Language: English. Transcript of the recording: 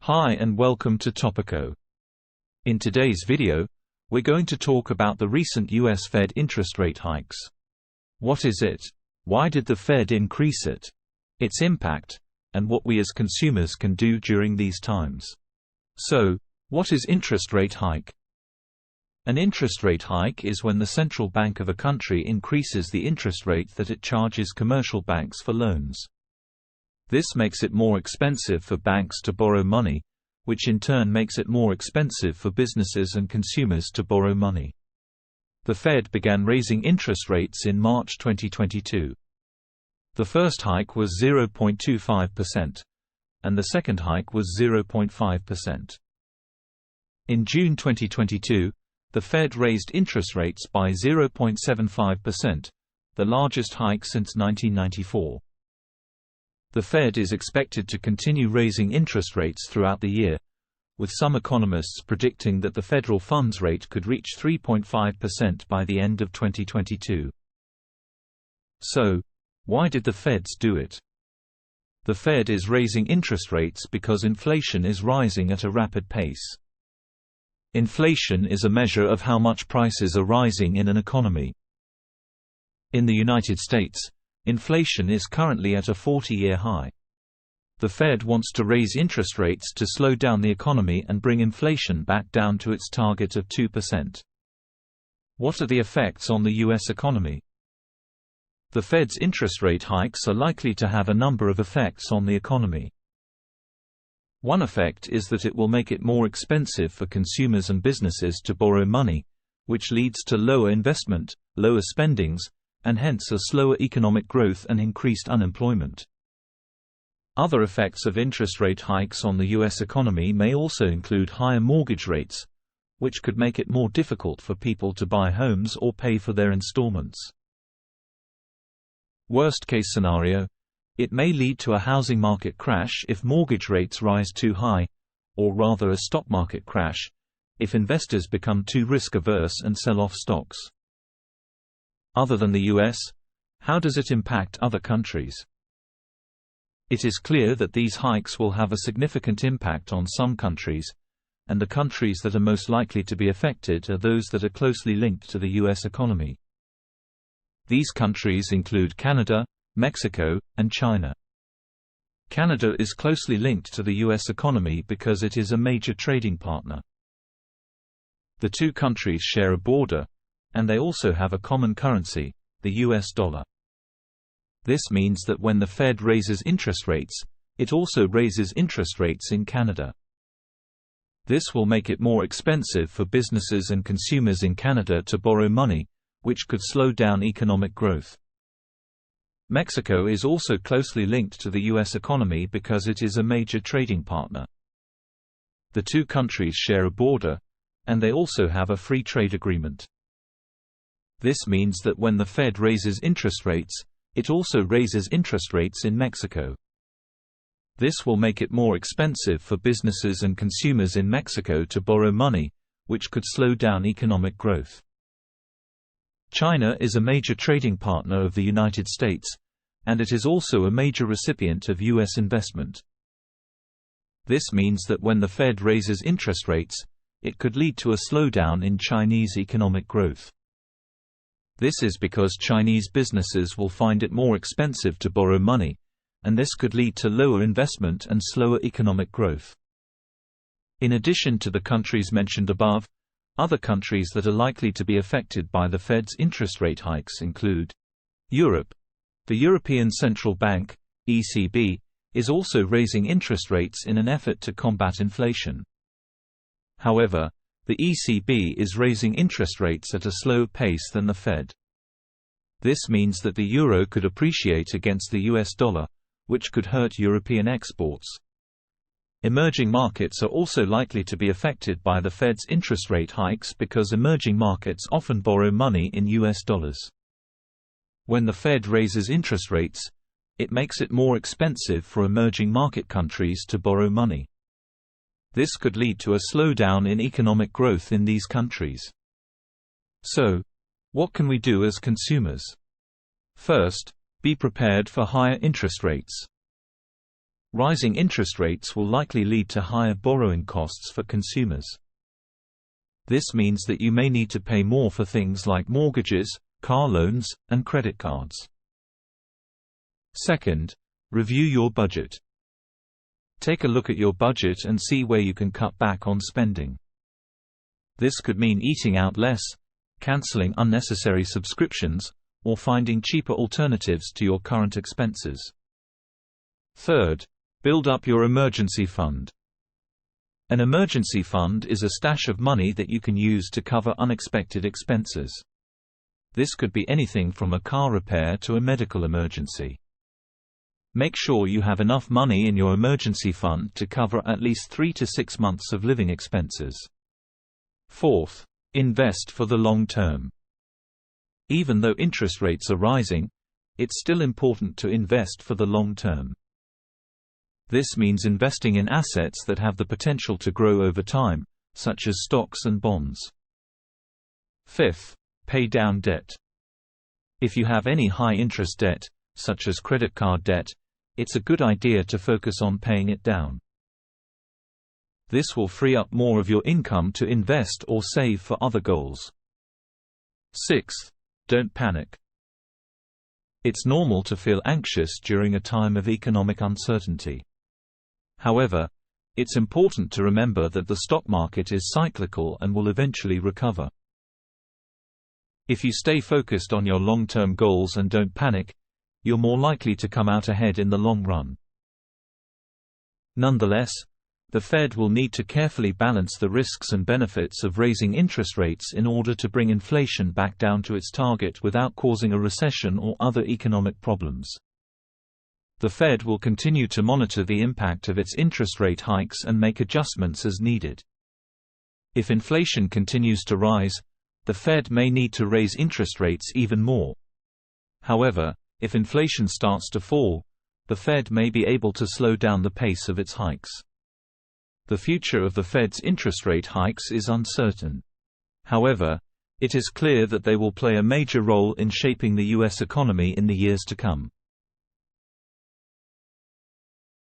Hi and welcome to Topico. In today's video, we're going to talk about the recent US Fed interest rate hikes. What is it? Why did the Fed increase it? Its impact, and what we as consumers can do during these times. So, what is interest rate hike? An interest rate hike is when the central bank of a country increases the interest rate that it charges commercial banks for loans. This makes it more expensive for banks to borrow money, which in turn makes it more expensive for businesses and consumers to borrow money. The Fed began raising interest rates in March 2022. The first hike was 0.25%, and the second hike was 0.5%. In June 2022, the Fed raised interest rates by 0.75%, the largest hike since 1994. The Fed is expected to continue raising interest rates throughout the year, with some economists predicting that the federal funds rate could reach 3.5% by the end of 2022. So, why did the Feds do it? The Fed is raising interest rates because inflation is rising at a rapid pace. Inflation is a measure of how much prices are rising in an economy. In the United States, inflation is currently at a 40-year high. The Fed wants to raise interest rates to slow down the economy and bring inflation back down to its target of 2%. What are the effects on the U.S. economy? The Fed's interest rate hikes are likely to have a number of effects on the economy. One effect is that it will make it more expensive for consumers and businesses to borrow money, which leads to lower investment, lower spendings, and hence a slower economic growth and increased unemployment. Other effects of interest rate hikes on the U.S. economy may also include higher mortgage rates, which could make it more difficult for people to buy homes or pay for their installments. Worst-case scenario, it may lead to a housing market crash if mortgage rates rise too high, or rather a stock market crash, if investors become too risk-averse and sell off stocks. Other than the US, how does it impact other countries? It is clear that these hikes will have a significant impact on some countries, and the countries that are most likely to be affected are those that are closely linked to the US economy. These countries include Canada, Mexico, and China. Canada is closely linked to the US economy because it is a major trading partner. The two countries share a border, and they also have a common currency, the US dollar. This means that when the Fed raises interest rates, it also raises interest rates in Canada. This will make it more expensive for businesses and consumers in Canada to borrow money, which could slow down economic growth. Mexico is also closely linked to the US economy because it is a major trading partner. The two countries share a border, and they also have a free trade agreement. This means that when the Fed raises interest rates, it also raises interest rates in Mexico. This will make it more expensive for businesses and consumers in Mexico to borrow money, which could slow down economic growth. China is a major trading partner of the United States, and it is also a major recipient of U.S. investment. This means that when the Fed raises interest rates, it could lead to a slowdown in Chinese economic growth. This is because Chinese businesses will find it more expensive to borrow money, and this could lead to lower investment and slower economic growth. In addition to the countries mentioned above, other countries that are likely to be affected by the Fed's interest rate hikes include Europe. The European Central Bank, ECB, is also raising interest rates in an effort to combat inflation. However, the ECB is raising interest rates at a slower pace than the Fed. This means that the euro could appreciate against the US dollar, which could hurt European exports. Emerging markets are also likely to be affected by the Fed's interest rate hikes because emerging markets often borrow money in US dollars. When the Fed raises interest rates, it makes it more expensive for emerging market countries to borrow money. This could lead to a slowdown in economic growth in these countries. So, what can we do as consumers? First, be prepared for higher interest rates. Rising interest rates will likely lead to higher borrowing costs for consumers. This means that you may need to pay more for things like mortgages, car loans, and credit cards. Second, review your budget. Take a look at your budget and see where you can cut back on spending. This could mean eating out less, canceling unnecessary subscriptions, or finding cheaper alternatives to your current expenses. Third, build up your emergency fund. An emergency fund is a stash of money that you can use to cover unexpected expenses. This could be anything from a car repair to a medical emergency. Make sure you have enough money in your emergency fund to cover at least 3 to 6 months of living expenses. Fourth, invest for the long term. Even though interest rates are rising, it's still important to invest for the long term. This means investing in assets that have the potential to grow over time, such as stocks and bonds. Fifth, pay down debt. If you have any high-interest debt, such as credit card debt, it's a good idea to focus on paying it down. This will free up more of your income to invest or save for other goals. Sixth, don't panic. It's normal to feel anxious during a time of economic uncertainty. However, it's important to remember that the stock market is cyclical and will eventually recover. If you stay focused on your long-term goals and don't panic, you're more likely to come out ahead in the long run. Nonetheless, the Fed will need to carefully balance the risks and benefits of raising interest rates in order to bring inflation back down to its target without causing a recession or other economic problems. The Fed will continue to monitor the impact of its interest rate hikes and make adjustments as needed. If inflation continues to rise, the Fed may need to raise interest rates even more. However, if inflation starts to fall, the Fed may be able to slow down the pace of its hikes. The future of the Fed's interest rate hikes is uncertain. However, it is clear that they will play a major role in shaping the U.S. economy in the years to come.